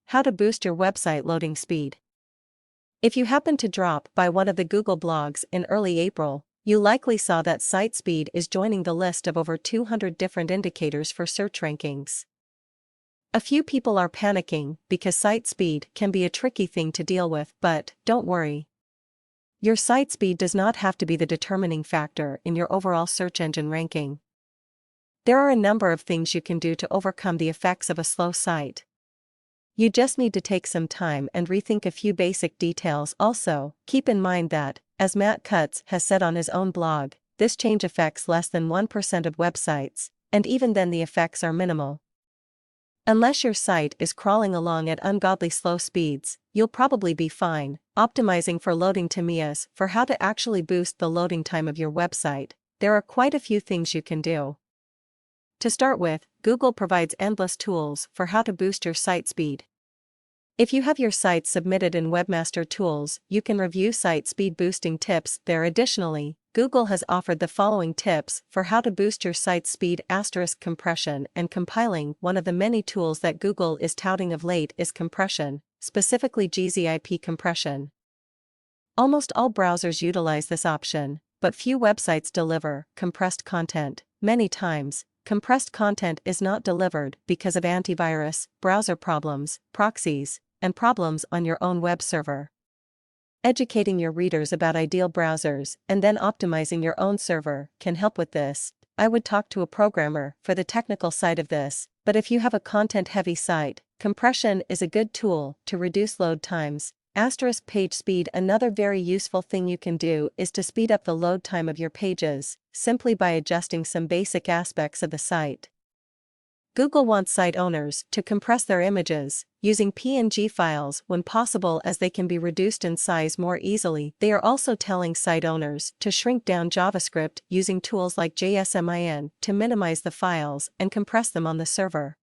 How to boost your website loading speed. If you happened to drop by one of the Google blogs in early April, you likely saw that site speed is joining the list of over 200 different indicators for search rankings. A few people are panicking because site speed can be a tricky thing to deal with, but don't worry. Your site speed does not have to be the determining factor in your overall search engine ranking. There are a number of things you can do to overcome the effects of a slow site. You just need to take some time and rethink a few basic details. Also, keep in mind that, as Matt Cutts has said on his own blog, this change affects less than 1% of websites, and even then the effects are minimal. Unless your site is crawling along at ungodly slow speeds, you'll probably be fine. Optimizing for loading times. For how to actually boost the loading time of your website, there are quite a few things you can do. To start with, Google provides endless tools for how to boost your site speed. If you have your site submitted in Webmaster Tools, you can review site speed boosting tips there. Additionally, Google has offered the following tips for how to boost your site speed: compression and compiling. One of the many tools that Google is touting of late is compression, specifically gzip compression. Almost all browsers utilize this option, but few websites deliver compressed content. Many times, compressed content is not delivered because of antivirus, browser problems, proxies, and problems on your own web server. Educating your readers about ideal browsers and then optimizing your own server can help with this. I would talk to a programmer for the technical side of this, but if you have a content-heavy site, compression is a good tool to reduce load times. Page speed. Another very useful thing you can do is to speed up the load time of your pages, simply by adjusting some basic aspects of the site. Google wants site owners to compress their images using PNG files when possible, as they can be reduced in size more easily. They are also telling site owners to shrink down JavaScript using tools like JSMIN to minimize the files and compress them on the server.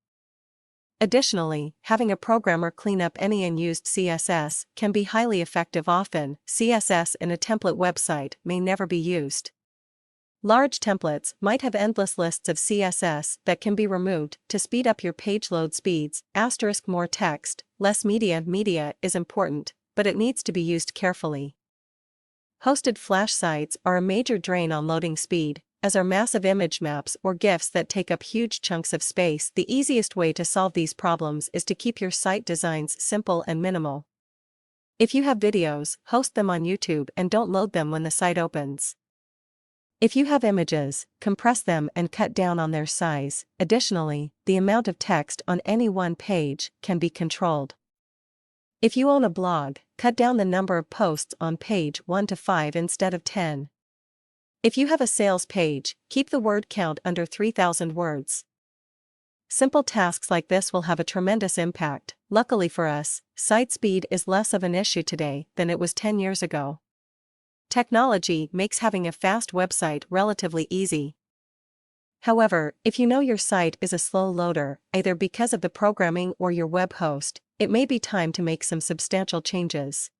Additionally, having a programmer clean up any unused CSS can be highly effective. Often, CSS in a template website may never be used. Large templates might have endless lists of CSS that can be removed to speed up your page load speeds. More text, less media. Media is important, but it needs to be used carefully. Hosted Flash sites are a major drain on loading speed, as are massive image maps or GIFs that take up huge chunks of space. The easiest way to solve these problems is to keep your site designs simple and minimal. If you have videos, host them on YouTube and don't load them when the site opens. If you have images, compress them and cut down on their size. Additionally, the amount of text on any one page can be controlled. If you own a blog, cut down the number of posts on page 1 to 5 instead of 10. If you have a sales page, keep the word count under 3,000 words. Simple tasks like this will have a tremendous impact. Luckily for us, site speed is less of an issue today than it was 10 years ago. Technology makes having a fast website relatively easy. However, if you know your site is a slow loader, either because of the programming or your web host, it may be time to make some substantial changes.